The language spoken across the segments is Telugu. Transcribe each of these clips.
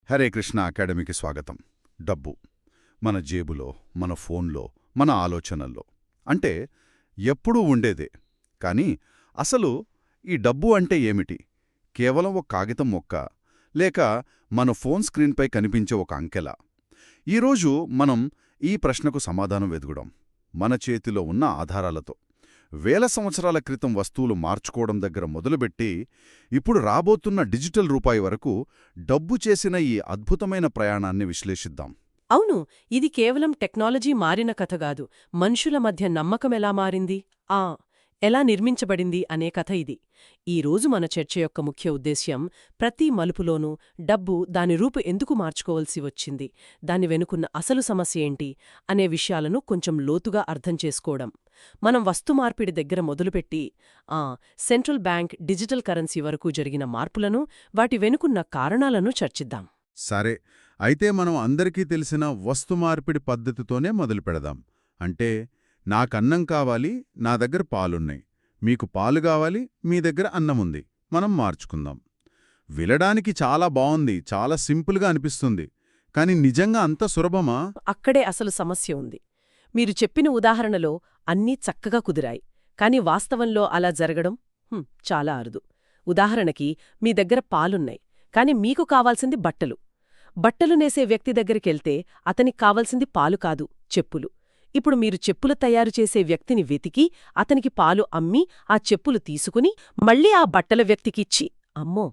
హరే కృష్ణ అకాడమీకి స్వాగతం. డబ్బు మన జేబులో, మన ఫోన్లో, మన ఆలోచనల్లో అంటే ఎప్పుడూ ఉండేదే. కానీ అసలు ఈ డబ్బు అంటే ఏమిటి? కేవలం ఒక కాగితం మొక్క, లేక మన ఫోన్ స్క్రీన్పై కనిపించే ఒక అంకెలా? ఈరోజు మనం ఈ ప్రశ్నకు సమాధానం వెతుకుదాం మన చేతిలో ఉన్న ఆధారాలతో. వేల సంవత్సరాల క్రితం వస్తువులు మార్చుకోవడం దగ్గర మొదలుపెట్టి ఇప్పుడు రాబోతున్న డిజిటల్ రూపాయి వరకు డబ్బు చేసిన ఈ అద్భుతమైన ప్రయాణాన్ని విశ్లేషిద్దాం. అవును, ఇది కేవలం టెక్నాలజీ మారిన కథ కాదు. మనుషుల మధ్య నమ్మకం ఎలా మారింది, ఎలా నిర్మించబడింది అనే కథ ఇది. ఈ రోజు మన చర్చ యొక్క ముఖ్య ఉద్దేశ్యం ప్రతి మలుపులోనూ డబ్బు దాని రూపు ఎందుకు మార్చుకోవలసి వచ్చింది, దాని వెనుకున్న అసలు సమస్య ఏంటి అనే విషయాలను కొంచెం లోతుగా అర్థం చేసుకోవడం. మనం వస్తు మార్పిడి దగ్గర మొదలుపెట్టి సెంట్రల్ బ్యాంక్ డిజిటల్ కరెన్సీ వరకు జరిగిన మార్పులను, వాటి వెనుకున్న కారణాలను చర్చిద్దాం. సరే, అయితే మనం అందరికీ తెలిసిన వస్తు మార్పిడి పద్ధతితోనే మొదలుపెడదాం. అంటే నాకన్నం కావాలి, నా దగ్గర పాలున్నాయి, మీకు పాలు కావాలి, మీ దగ్గర అన్నముంది, మనం మార్చుకుందాం. వినడానికి చాలా బావుంది, చాలా సింపుల్గా అనిపిస్తుంది. కాని నిజంగా అంత సులభమా? అక్కడే అసలు సమస్య ఉంది. మీరు చెప్పిన ఉదాహరణలో అన్నీ చక్కగా కుదిరాయి, కాని వాస్తవంలో అలా జరగడం చాలా అరుదు. ఉదాహరణకి, మీ దగ్గర పాలున్నాయి, కాని మీకు కావాల్సింది బట్టలు. బట్టలు నేసే వ్యక్తి దగ్గరికెళ్తే అతనికి కావాల్సింది పాలు కాదు, చెప్పులు. ఇప్పుడు మీరు చెప్పులు తయారు చేసే వ్యక్తిని వెతికి అతనికి పాలు అమ్మి ఆ చెప్పులు తీసుకుని మళ్ళీ ఆ బట్టల వ్యక్తికిచ్చి, అమ్మో,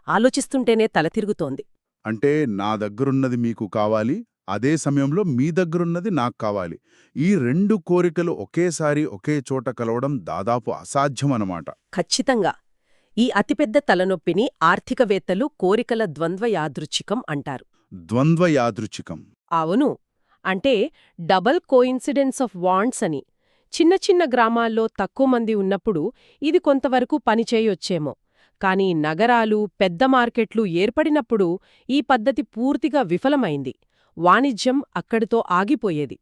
ఆలోచిస్తుంటేనే తల తిరుగుతోంది. అంటే నా దగ్గరున్నది మీకు కావాలి, అదే సమయంలో మీ దగ్గరున్నది నాకు కావాలి. ఈ రెండు కోరికలు ఒకేసారి ఒకే చోట కలవడం దాదాపు అసాధ్యమన్నమాట. ఖచ్చితంగా. ఈ అతిపెద్ద తలనొప్పిని ఆర్థికవేత్తలు కోరికల ద్వంద్వ యాదృచ్ఛికం అంటారు. ద్వంద్వ యాదృచ్ఛికం? అవును, అంటే డబల్ కోయిన్సిడెన్స్ ఆఫ్ వాంట్స్ అని. చిన్న చిన్న గ్రామాల్లో తక్కువ మంది ఉన్నప్పుడు ఇది కొంతవరకు పనిచేయొచ్చేమో. కాని నగరాలు, పెద్ద మార్కెట్లు ఏర్పడినప్పుడు ఈ పద్ధతి పూర్తిగా విఫలమైంది. వాణిజ్యం అక్కడితో ఆగిపోయేది.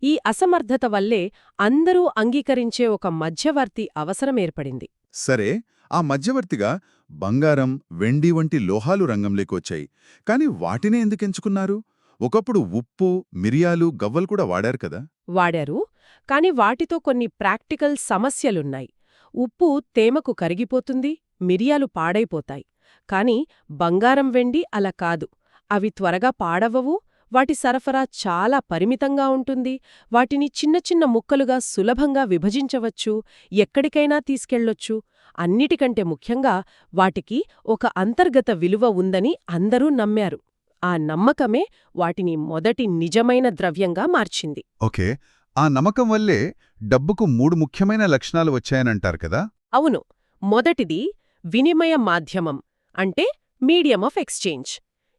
ఈ అసమర్థత వల్లే అందరూ అంగీకరించే ఒక మధ్యవర్తి అవసరమేర్పడింది. సరే, ఆ మధ్యవర్తిగా బంగారం, వెండి వంటి లోహాలు రంగంలోకి వచ్చాయి. కాని వాటినే ఎందుకెంచుకున్నారు? ఒకప్పుడు ఉప్పు, మిరియాలు, గవ్వలు కూడా వాడారు కదా? వాడారు, కాని వాటితో కొన్ని ప్రాక్టికల్ సమస్యలున్నాయి. ఉప్పు తేమకు కరిగిపోతుంది, మిరియాలు పాడైపోతాయి. కాని బంగారం, వెండి అలా కాదు. అవి త్వరగా పాడవవు, వాటి సరఫరా చాలా పరిమితంగా ఉంటుంది. వాటిని చిన్న చిన్న ముక్కలుగా సులభంగా విభజించవచ్చు, ఎక్కడికైనా తీసుకెళ్లొచ్చు. అన్నిటికంటే ముఖ్యంగా వాటికి ఒక అంతర్గత విలువ ఉందని అందరూ నమ్మారు. ఆ నమ్మకమే వాటిని మొదటి నిజమైన ద్రవ్యంగా మార్చింది. ఓకే, ఆ నమ్మకం వల్లే డబ్బుకు 3 ముఖ్యమైన లక్షణాలు వచ్చాయనంటారు కదా? అవును. మొదటిది వినిమయ మాధ్యమం, అంటే మీడియం ఆఫ్ ఎక్స్చేంజ్.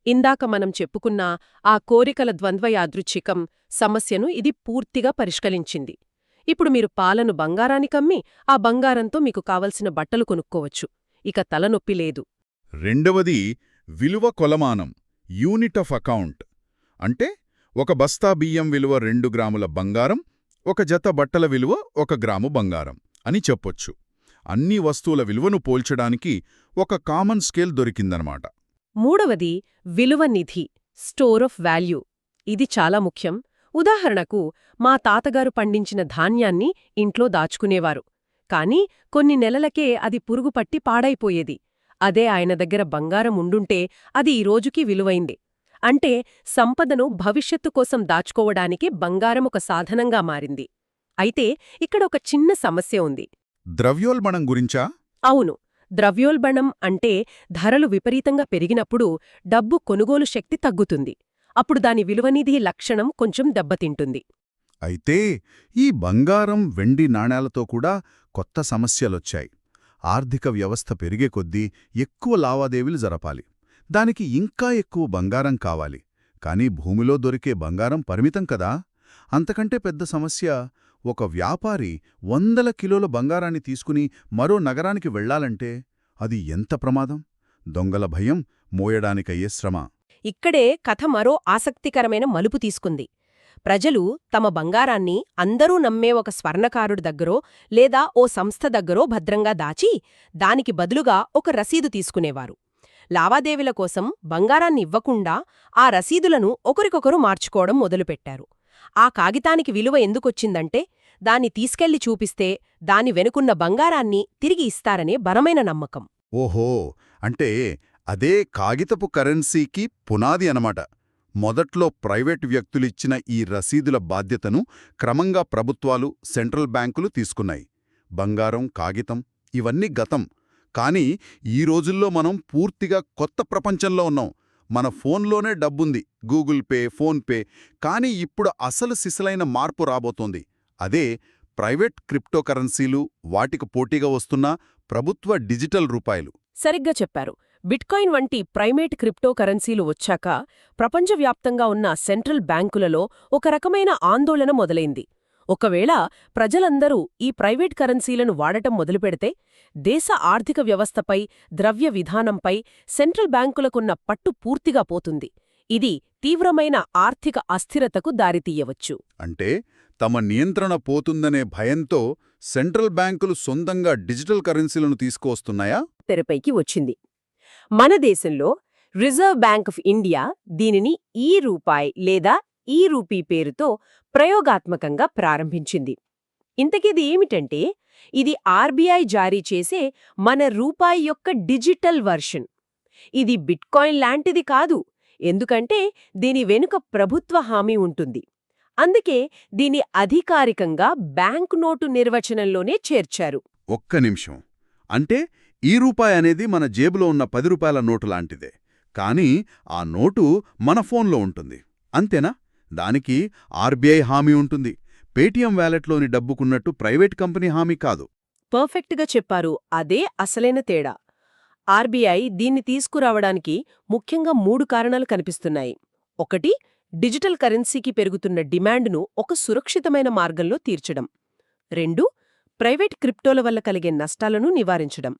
ఇందాక మనం చెప్పుకున్న ఆ కోరికల ద్వంద్వ యాదృచ్ఛికం సమస్యను ఇది పూర్తిగా పరిష్కరించింది. ఇప్పుడు మీరు పాలను బంగారానికమ్మి ఆ బంగారంతో మీకు కావలసిన బట్టలు కొనుక్కోవచ్చు. ఇక తలనొప్పి లేదు. రెండవది విలువ కొలమానం, యూనిట్ ఆఫ్ అకౌంట్. అంటే ఒక బస్తా బియ్యం విలువ 2 గ్రాముల బంగారం, ఒక జత బట్టల విలువ 1 గ్రాము బంగారం అని చెప్పొచ్చు. అన్ని వస్తువుల విలువను పోల్చడానికి ఒక కామన్ స్కేల్ దొరికిందనమాట. మూడవది విలువ నిధి, స్టోర్ ఆఫ్ వాల్యూ. ఇది చాలా ముఖ్యం. ఉదాహరణకు, మా తాతగారు పండించిన ధాన్యాన్ని ఇంట్లో దాచుకునేవారు. కాని కొన్ని నెలలకే అది పురుగుపట్టి పాడైపోయేది. అదే ఆయన దగ్గర బంగారం ఉండుంటే అది ఈ రోజుకి విలువైంది. అంటే సంపదను భవిష్యత్తు కోసం దాచుకోవడానికి బంగారం ఒక సాధనంగా మారింది. అయితే ఇక్కడ ఒక చిన్న సమస్య ఉంది. ద్రవ్యోల్బణం గురించా? అవును. ద్రవ్యోల్బణం అంటే ధరలు విపరీతంగా పెరిగినప్పుడు డబ్బు కొనుగోలు శక్తి తగ్గుతుంది. అప్పుడు దాని విలువనిధి లక్షణం కొంచెం దెబ్బతింటుంది. అయితే ఈ బంగారం, వెండి నాణేలతో కూడా కొత్త సమస్యలొచ్చాయి. ఆర్థిక వ్యవస్థ పెరిగే కొద్దీ ఎక్కువ లావాదేవీలు జరపాలి. దానికి ఇంకా ఎక్కువ బంగారం కావాలి. కానీ భూమిలో దొరికే బంగారం పరిమితం కదా? అంతకంటే పెద్ద సమస్య, ఒక వ్యాపారి 100 కిలోల బంగారాన్ని తీసుకుని మరో నగరానికి వెళ్లాలంటే అది ఎంత ప్రమాదం? దొంగల భయం, మోయడానికయ్యే శ్రమ. ఇక్కడే కథ మరో ఆసక్తికరమైన మలుపు తీసుకుంది. ప్రజలు తమ బంగారాన్ని అందరూ నమ్మే ఒక స్వర్ణకారుడి దగ్గరో లేదా ఓ సంస్థ దగ్గరో భద్రంగా దాచి దానికి బదులుగా ఒక రసీదు తీసుకునేవారు. లావాదేవీల కోసం బంగారాన్ని ఇవ్వకుండా ఆ రసీదులను ఒకరికొకరు మార్చుకోవడం మొదలుపెట్టారు. ఆ కాగితానికి విలువ ఎందుకొచ్చిందంటే దాన్ని తీసుకెళ్లి చూపిస్తే దాని వెనుకున్న బంగారాన్ని తిరిగి ఇస్తారనే బలమైన నమ్మకం. ఓహో, అంటే అదే కాగితపు కరెన్సీకి పునాది అనమాట. మొదట్లో ప్రైవేటు వ్యక్తులిచ్చిన ఈ రసీదుల బాధ్యతను క్రమంగా ప్రభుత్వాలు, సెంట్రల్ బ్యాంకులు తీసుకున్నాయి. బంగారం, కాగితం ఇవన్నీ గతం. కానీ ఈ రోజుల్లో మనం పూర్తిగా కొత్త ప్రపంచంలో ఉన్నాం. మన ఫోన్లోనే డబ్బుంది, గూగుల్ పే, ఫోన్ పే. కానీ ఇప్పుడు అసలు సిసలైన మార్పు రాబోతోంది. అదే ప్రైవేట్ క్రిప్టోకరెన్సీలు, వాటికి పోటీగా వస్తున్న ప్రభుత్వ డిజిటల్ రూపాయలు. సరిగ్గా చెప్పారు. బిట్కాయిన్ వంటి ప్రైవేట్ క్రిప్టో కరెన్సీలు వచ్చాక ప్రపంచవ్యాప్తంగా ఉన్న సెంట్రల్ బ్యాంకులలో ఒక రకమైన ఆందోళన మొదలైంది. ఒకవేళ ప్రజలందరూ ఈ ప్రైవేట్ కరెన్సీలను వాడటం మొదలుపెడితే దేశ ఆర్థిక వ్యవస్థపై, ద్రవ్య విధానంపై సెంట్రల్ బ్యాంకులకున్న పట్టు పూర్తిగా పోతుంది. ఇది తీవ్రమైన ఆర్థిక అస్థిరతకు దారితీయవచ్చు. అంటే తమ నియంత్రణ పోతుందనే భయంతో సెంట్రల్ బ్యాంకులు సొంతంగా డిజిటల్ కరెన్సీలను తీసుకువస్తున్నాయా? తెరపైకి వచ్చింది. మన దేశంలో రిజర్వ్ బ్యాంక్ ఆఫ్ ఇండియా దీనిని ఈ-రూపాయ్ లేదా ఈ-రూపీ పేరుతో ప్రయోగాత్మకంగా ప్రారంభించింది. ఇంతకిది ఏమిటంటే, ఇది ఆర్బీఐ జారీ చేసే మన రూపాయి యొక్క డిజిటల్ వర్షన్. ఇది బిట్కాయిన్ లాంటిది కాదు, ఎందుకంటే దీని వెనుక ప్రభుత్వ హామీ ఉంటుంది. అందుకే దీని అధికారికంగా బ్యాంకు నోటు నిర్వచనంలోనే చేర్చారు. ఒక్క నిమిషం. అంటే ఈ రూపాయి అనేది మన జేబులో ఉన్న 10 రూపాయల నోటు లాంటిదే. కానీ ఆ నోటు మన ఫోన్లో ఉంటుంది. అంతేనా? దానికి ఆర్బీఐ హామీ ఉంటుంది. పేటీఎం వ్యాలెట్లోని డబ్బుకున్నట్టు ప్రైవేట్ కంపెనీ హామీ కాదు. పర్ఫెక్ట్గా చెప్పారు. అదే అసలైన తేడా. ఆర్బీఐ దీన్ని తీసుకురావడానికి ముఖ్యంగా 3 కారణాలు కనిపిస్తున్నాయి. ఒకటి, డిజిటల్ కరెన్సీకి పెరుగుతున్న డిమాండ్ను ఒక సురక్షితమైన మార్గంలో తీర్చడం. 2, ప్రైవేట్ క్రిప్టోల వల్ల కలిగే నష్టాలను నివారించడం.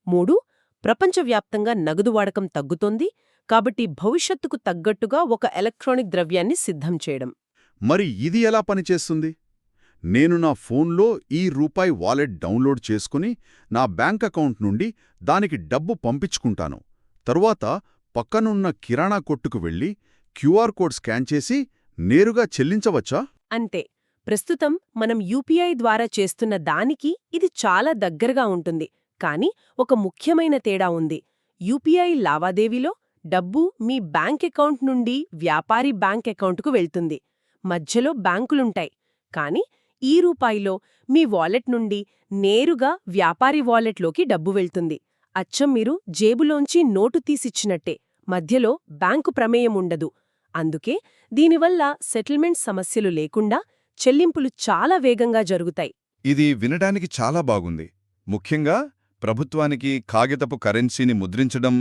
3, ప్రపంచవ్యాప్తంగా నగదు వాడకం తగ్గుతోంది కాబట్టి భవిష్యత్తుకు తగ్గట్టుగా ఒక ఎలక్ట్రానిక్ ద్రవ్యాన్ని సిద్ధం చేయడం. మరి ఇది ఎలా పనిచేస్తుంది? నేను నా ఫోన్లో ఈ రూపాయి వాలెట్ డౌన్లోడ్ చేసుకుని నా బ్యాంక్ అకౌంట్ నుండి దానికి డబ్బు పంపించుకుంటాను. తరువాత పక్కనున్న కిరాణా కొట్టుకు వెళ్ళి క్యూఆర్ కోడ్ స్కాన్ చేసి నేరుగా చెల్లించవచ్చా? అంతే. ప్రస్తుతం మనం యూపీఐ ద్వారా చేస్తున్న దానికి ఇది చాలా దగ్గరగా ఉంటుంది. కానీ ఒక ముఖ్యమైన తేడా ఉంది. యూపీఐ లావాదేవీలో డబ్బు మీ బ్యాంక్ అకౌంట్ నుండి వ్యాపారి బ్యాంక్ అకౌంటుకు వెళ్తుంది. మధ్యలో బ్యాంకులుంటాయి. కానీ ఈ రూపాయిలో మీ వాలెట్ నుండి నేరుగా వ్యాపారి వాలెట్లోకి డబ్బు వెళ్తుంది. అచ్చం మీరు జేబులోంచి నోటు తీసిచ్చినట్టే. మధ్యలో బ్యాంకు ప్రమేయం ఉండదు. అందుకే దీనివల్ల సెటిల్మెంట్ సమస్యలు లేకుండా చెల్లింపులు చాలా వేగంగా జరుగుతాయి. ఇది వినడానికి చాలా బాగుంది. ముఖ్యంగా ప్రభుత్వానికి కాగితపు కరెన్సీని ముద్రించడం,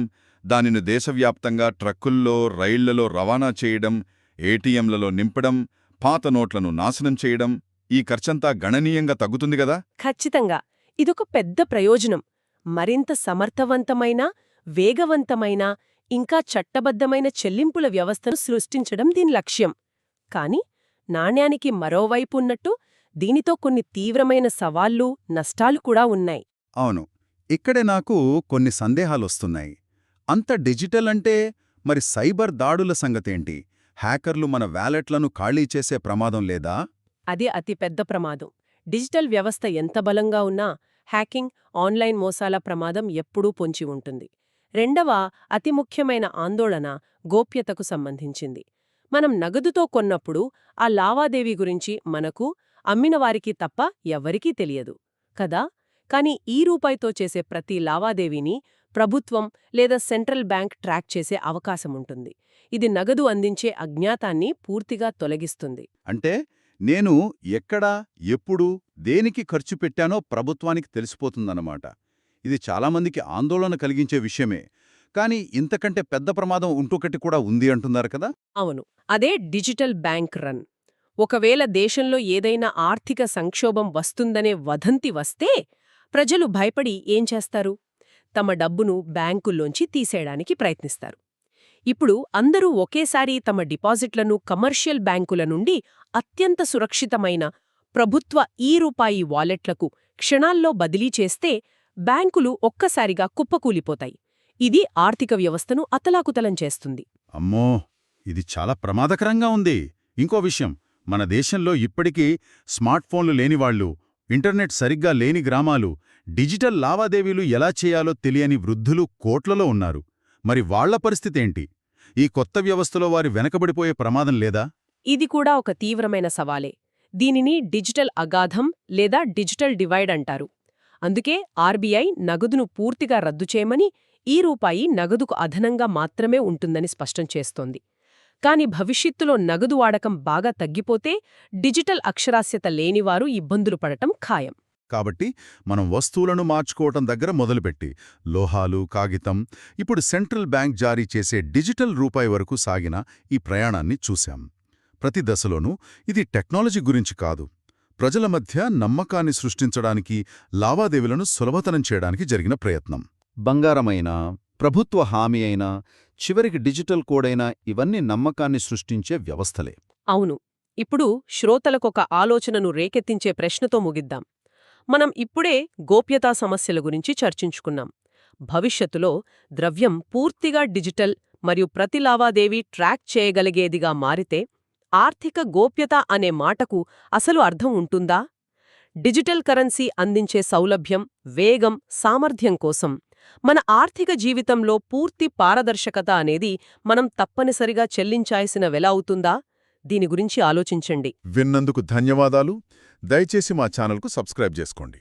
దానిని దేశవ్యాప్తంగా ట్రక్కుల్లో, రైళ్లలో రవాణా చేయడం, ఏటీఎంలలో నింపడం, పాత నోట్లను నాశనం చేయడం, ఈ ఖర్చంతా గణనీయంగా తగ్గుతుంది గదా? ఖచ్చితంగా. ఇదొక పెద్ద ప్రయోజనం. మరింత సమర్థవంతమైన, వేగవంతమైన, ఇంకా చట్టబద్ధమైన చెల్లింపుల వ్యవస్థను సృష్టించడం దీని లక్ష్యం. కాని నాణ్యానికి మరోవైపు ఉన్నట్టు దీనితో కొన్ని తీవ్రమైన సవాళ్లు, నష్టాలు కూడా ఉన్నాయి. అవును. ఇక్కడే నాకు కొన్ని సందేహాలొస్తున్నాయి. అంత డిజిటల్ అంటే మరి సైబర్ దాడుల సంగతేంటి? హ్యాకర్లు మన వ్యాలెట్లను ఖాళీ చేసే ప్రమాదం లేదా? అదే అతిపెద్ద ప్రమాదం. డిజిటల్ వ్యవస్థ ఎంత బలంగా ఉన్నా హ్యాకింగ్, ఆన్లైన్ మోసాల ప్రమాదం ఎప్పుడూ పొంచి ఉంటుంది. రెండవ అతి ముఖ్యమైన ఆందోళన గోప్యతకు సంబంధించింది. మనం నగదుతో కొన్నప్పుడు ఆ లావాదేవీ గురించి మనకు, అమ్మినవారికి తప్ప ఎవ్వరికీ తెలియదు కదా. కాని ఈ రూపాయితో చేసే ప్రతి లావాదేవీని ప్రభుత్వం లేదా సెంట్రల్ బ్యాంక్ ట్రాక్ చేసే అవకాశముంటుంది. ఇది నగదు అందించే అజ్ఞాతాన్ని పూర్తిగా తొలగిస్తుంది. అంటే నేను ఎక్కడ, ఎప్పుడు, దేనికి ఖర్చు పెట్టానో ప్రభుత్వానికి తెలిసిపోతుందన్నమాట. ఇది చాలామందికి ఆందోళన కలిగించే విషయమే. కానీ ఇంతకంటే పెద్ద ప్రమాదం ఇంకొకటి కూడా ఉంది అంటున్నారు కదా? అవును, అదే డిజిటల్ బ్యాంక్ రన్. ఒకవేళ దేశంలో ఏదైనా ఆర్థిక సంక్షోభం వస్తుందనే వదంతి వస్తే ప్రజలు భయపడి ఏం చేస్తారు? తమ డబ్బును బ్యాంకుల్లోంచి తీసేయడానికి ప్రయత్నిస్తారు. ఇప్పుడు అందరూ ఒకేసారి తమ డిపాజిట్లను కమర్షియల్ బ్యాంకుల నుండి అత్యంత సురక్షితమైన ప్రభుత్వ ఈ-రూపాయి వాలెట్లకు క్షణాల్లో బదిలీ చేస్తే బ్యాంకులు ఒక్కసారిగా కుప్పకూలిపోతాయి. ఇది ఆర్థిక వ్యవస్థను అతలాకుతలం చేస్తుంది. అమ్మో, ఇది చాలా ప్రమాదకరంగా ఉంది. ఇంకో విషయం, మన దేశంలో ఇప్పటికీ స్మార్ట్ ఫోన్లు లేనివాళ్లు, ఇంటర్నెట్ సరిగ్గా లేని గ్రామాలు, డిజిటల్ లావాదేవీలు ఎలా చేయాలో తెలియని వృద్ధులు కోట్లలో ఉన్నారు. మరి వాళ్ల పరిస్థితేంటి? ఈ కొత్త వ్యవస్థలో వారి వెనకబడిపోయే ప్రమాదం లేదా? ఇది కూడా ఒక తీవ్రమైన సవాలే. దీనిని డిజిటల్ అగాధం లేదా డిజిటల్ డివైడ్ అంటారు. అందుకే ఆర్బీఐ నగదును పూర్తిగా రద్దు చేయమని, ఈ రూపాయి నగదుకు అదనంగా మాత్రమే ఉంటుందని స్పష్టం చేస్తోంది. కాని భవిష్యత్తులో నగదు వాడకం బాగా తగ్గిపోతే డిజిటల్ అక్షరాస్యత లేనివారు ఇబ్బందులు పడటం ఖాయం. కాబట్టి మనం వస్తువులను మార్చుకోవటం దగ్గర మొదలుపెట్టి లోహాలు, కాగితం, ఇప్పుడు సెంట్రల్ బ్యాంక్ జారీ చేసే డిజిటల్ రూపాయి వరకు సాగిన ఈ ప్రయాణాన్ని చూశాం. ప్రతి దశలోనూ ఇది టెక్నాలజీ గురించి కాదు, ప్రజల మధ్య నమ్మకాన్ని సృష్టించడానికి, లావాదేవీలను సులభతరం చేయడానికి జరిగిన ప్రయత్నం. బంగారమైనా, ప్రభుత్వ హామీ అయినా, చివరికి డిజిటల్ కోడైనా ఇవన్నీ నమ్మకాన్ని సృష్టించే వ్యవస్థలే. అవును. ఇప్పుడు శ్రోతలకొక ఆలోచనను రేకెత్తించే ప్రశ్నతో ముగిద్దాం. మనం ఇప్పుడే గోప్యతా సమస్యల గురించి చర్చించుకున్నాం. భవిష్యత్తులో ద్రవ్యం పూర్తిగా డిజిటల్ మరియు ప్రతి లావాదేవీ ట్రాక్ చేయగలిగేదిగా మారితే ఆర్థిక గోప్యత అనే మాటకు అసలు అర్థం ఉంటుందా? డిజిటల్ కరెన్సీ అందించే సౌలభ్యం, వేగం, సామర్థ్యం కోసం మన ఆర్థిక జీవితంలో పూర్తి పారదర్శకత అనేది మనం తప్పనిసరిగా చెల్లించాల్సిన వెల అవుతుందా? దీని గురించి ఆలోచించండి. విన్నందుకు ధన్యవాదాలు. దయచేసి మా ఛానల్కు సబ్స్క్రైబ్ చేసుకోండి.